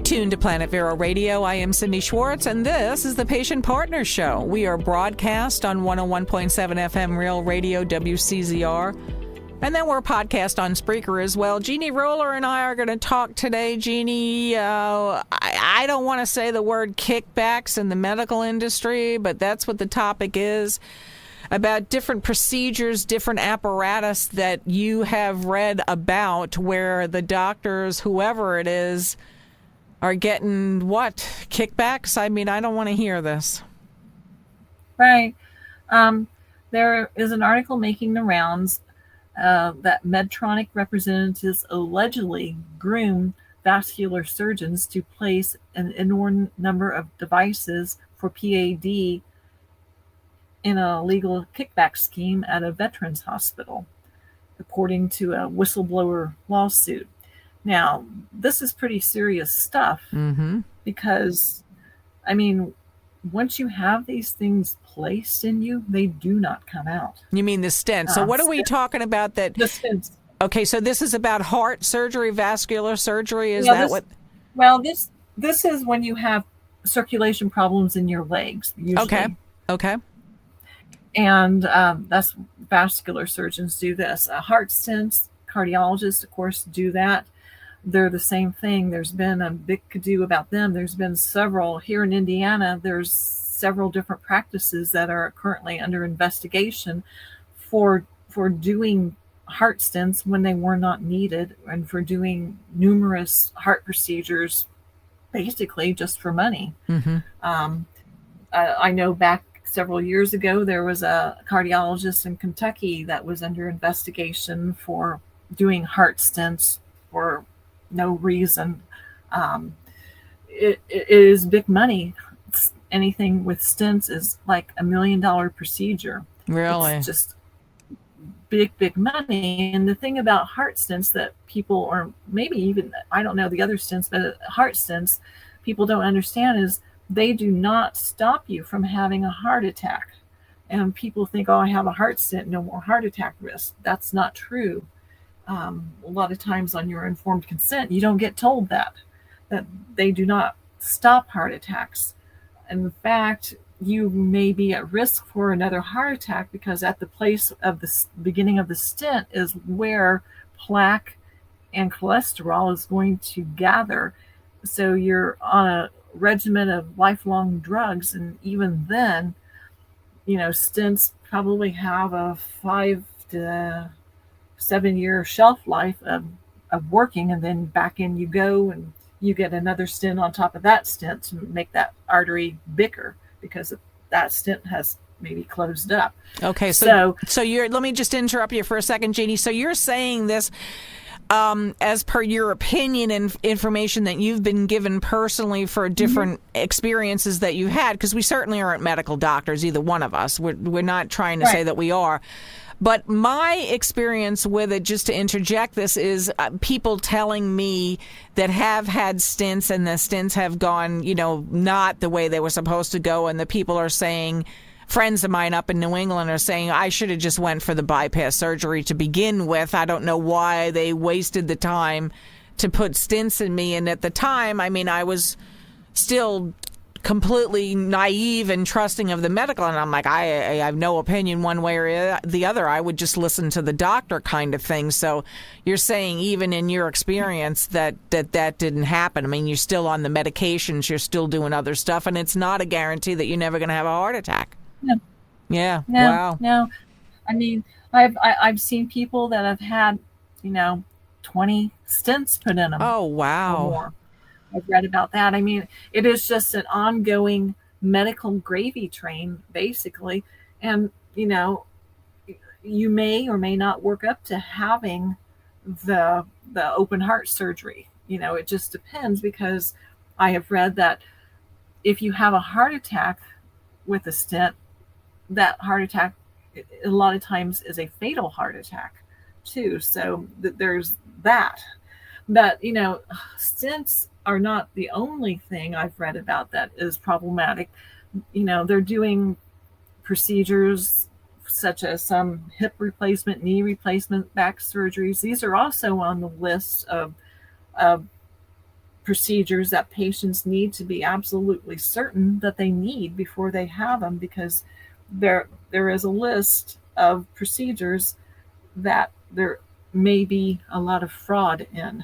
tuned to Planet Vero Radio. I am Cindy Schwartz, and this is the Patient Partners Show. We are broadcast on 101.7 FM Real Radio WCZR, and then we're podcast on Spreaker as well. Jeannie Roller and I are going to talk today. Jeannie, I don't want to say the word kickbacks in the medical industry, but that's what the topic is. About different procedures, different apparatus that you have read about where the doctors, whoever it is, are getting what? Kickbacks? I mean, I don't want to hear this. Right. There is an article making the rounds that Medtronic representatives allegedly groom vascular surgeons to place an inordinate number of devices for PAD in a legal kickback scheme at a veterans hospital, according to a whistleblower lawsuit. Now, this is pretty serious stuff because, I mean, once you have these things placed in you, they do not come out. You mean the stents. So what are we talking about that? The stents. Okay, so this is about heart surgery, vascular surgery? Is that what? Well, this is when you have circulation problems in your legs, usually. Okay. And that's vascular surgeons do this. Heart stents, cardiologists, of course, do that. They're the same thing. There's been a big to-do about them. There's been several here in Indiana. There's several different practices that are currently under investigation for doing heart stents when they were not needed, and for doing numerous heart procedures, basically just for money. I know back several years ago, there was a cardiologist in Kentucky that was under investigation for doing heart stents for no reason. It is big money. Anything with stents is like $1 million procedure. Really? It's just big money. And the thing about heart stents that people, or maybe even, I don't know the other stents, but heart stents, people don't understand is they do not stop you from having a heart attack. And people think, oh, I have a heart stent, no more heart attack risk. That's not true. A lot of times on your informed consent, you don't get told that they do not stop heart attacks. In fact, you may be at risk for another heart attack because at the place of the beginning of the stent is where plaque and cholesterol is going to gather. So you're on a regimen of lifelong drugs, and even then, stents probably have a 5 to 7 year shelf life of working, and then back in you go, and you get another stent on top of that stent to make that artery bigger because that stent has maybe closed up. Okay, so you're, let me just interrupt you for a second, Jeannie. So you're saying this as per your opinion and information that you've been given personally for different experiences that you've had, because we certainly aren't medical doctors, either one of us. We're not trying to say that we are. But my experience with it, just to interject this, is people telling me that have had stents and the stents have gone, not the way they were supposed to go. And the people are saying, friends of mine up in New England are saying, I should have just went for the bypass surgery to begin with. I don't know why they wasted the time to put stents in me. And at the time, I mean, I was still completely naive and trusting of the medical, and I'm like, I have no opinion one way or the other. I would just listen to the doctor kind of thing. So you're saying even in your experience that didn't happen. I mean, you're still on the medications, you're still doing other stuff, and it's not a guarantee that you're never going to have a heart attack. No. Yeah. No, wow. No. I mean, I've seen people that have had 20 stents put in them. Oh, wow. Or more. I've read about that. I mean, it is just an ongoing medical gravy train, basically. And, you may or may not work up to having the open heart surgery. It just depends, because I have read that if you have a heart attack with a stent, that heart attack a lot of times is a fatal heart attack too. So there's that. But, stents are not the only thing I've read about that is problematic. They're doing procedures such as some hip replacement, knee replacement, back surgeries. These are also on the list of procedures that patients need to be absolutely certain that they need before they have them, because there is a list of procedures that there may be a lot of fraud in.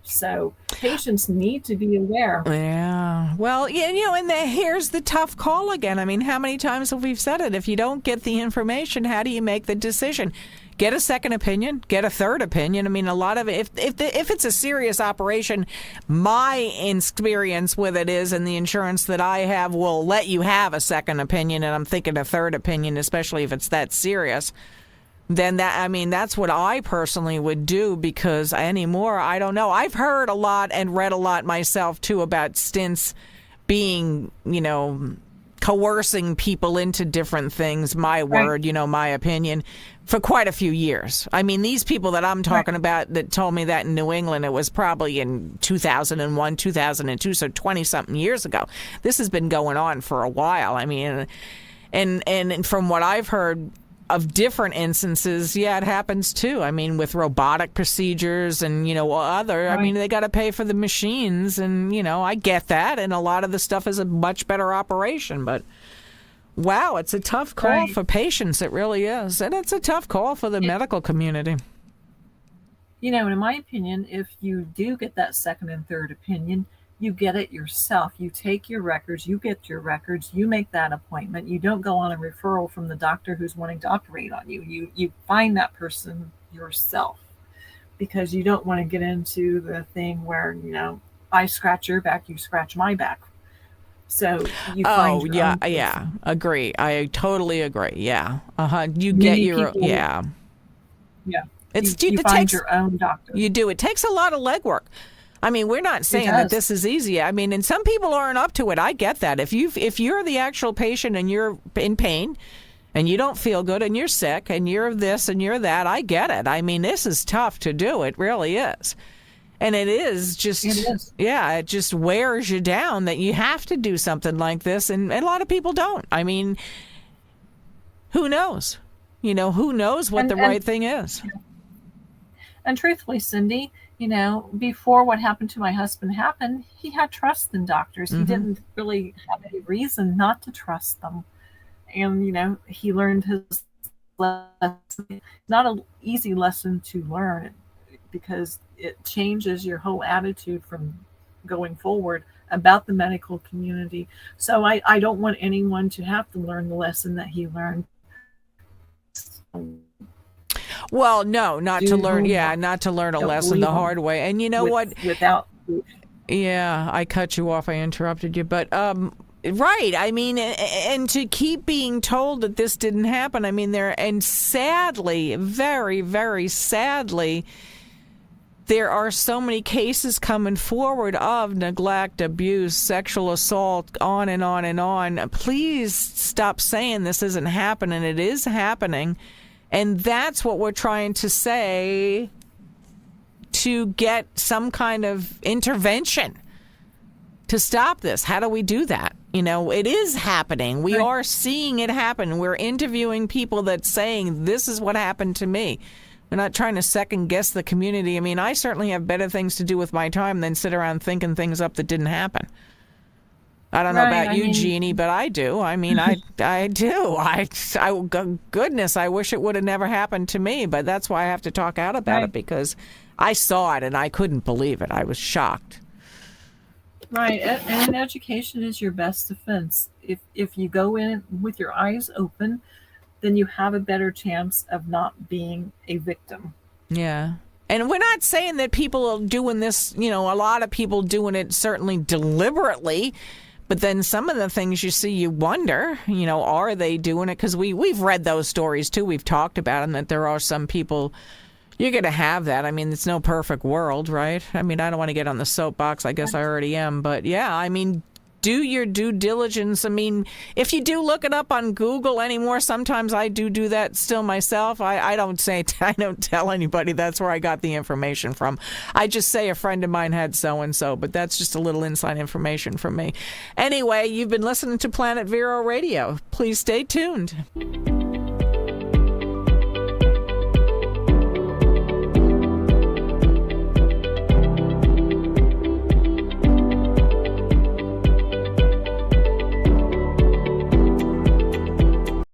So patients need to be aware. Yeah. Well, yeah, and here's the tough call again. I mean, how many times have we said it? If you don't get the information, how do you make the decision? Get a second opinion, get a third opinion. I mean, a lot of it, if it's a serious operation, my experience with it is, and the insurance that I have will let you have a second opinion, and I'm thinking a third opinion, especially if it's that serious. Then that's what I personally would do, because anymore, I don't know. I've heard a lot and read a lot myself too about Stents being, coercing people into different things. My word, my opinion, for quite a few years. I mean, these people that I'm talking about that told me that in New England, it was probably in 2001, 2002, so 20-something years ago. This has been going on for a while. I mean, and from what I've heard of different instances, yeah, it happens too. I mean, with robotic procedures and, other, I mean, they got to pay for the machines, and, I get that. And a lot of the stuff is a much better operation, but wow, it's a tough call for patients. It really is. And it's a tough call for the medical community. In my opinion, if you do get that second and third opinion, you get it yourself. You take your records, you get your records, you make that appointment. You don't go on a referral from the doctor who's wanting to operate on you. You find that person yourself, because you don't want to get into the thing where, I scratch your back, you scratch my back. So you find your own person. Agree. I totally agree. Yeah. You get your people, yeah. You find your own doctor. You do. It takes a lot of legwork. I mean, we're not saying that this is easy. I mean, and some people aren't up to it. I get that. If you're the actual patient and you're in pain and you don't feel good and you're sick and you're this and you're that, I get it. I mean, this is tough to do. It really is. And it is just, it just wears you down that you have to do something like this. And a lot of people don't. I mean, who knows? Who knows what the right thing is? And truthfully, Cindy, before what happened to my husband happened, he had trust in doctors. He didn't really have any reason not to trust them. And, he learned his lesson. It's not an easy lesson to learn, because it changes your whole attitude from going forward about the medical community. So I don't want anyone to have to learn the lesson that he learned. Well, no, not to learn a lesson the hard way. And you know what? Yeah, I cut you off. I interrupted you. But, right. I mean, and to keep being told that this didn't happen. I mean, and sadly, very, very sadly, there are so many cases coming forward of neglect, abuse, sexual assault, on and on and on. Please stop saying this isn't happening. It is happening. And that's what we're trying to say, to get some kind of intervention to stop this. How do we do that? It is happening. We are seeing it happen. We're interviewing people that's saying, this is what happened to me. We're not trying to second guess the community. I mean, I certainly have better things to do with my time than sit around thinking things up that didn't happen. I don't know about you, Jeannie, but I do. I mean, I do. Goodness, I wish it would have never happened to me, but that's why I have to talk out about it, because I saw it and I couldn't believe it. I was shocked. Right, and education is your best defense. If you go in with your eyes open, then you have a better chance of not being a victim. Yeah. And we're not saying that people are doing this, a lot of people doing it certainly deliberately. But then some of the things you see, you wonder, are they doing it? Because we've read those stories, too. We've talked about them, that there are some people, you're going to have that. I mean, it's no perfect world, right? I mean, I don't want to get on the soapbox. I guess I already am. But, yeah, I mean, do your due diligence. I mean, if you do look it up on Google anymore, sometimes I do that still myself. I don't tell anybody that's where I got the information from. I just say a friend of mine had so-and-so, but that's just a little inside information from me. Anyway, you've been listening to Planet Vero Radio. Please stay tuned.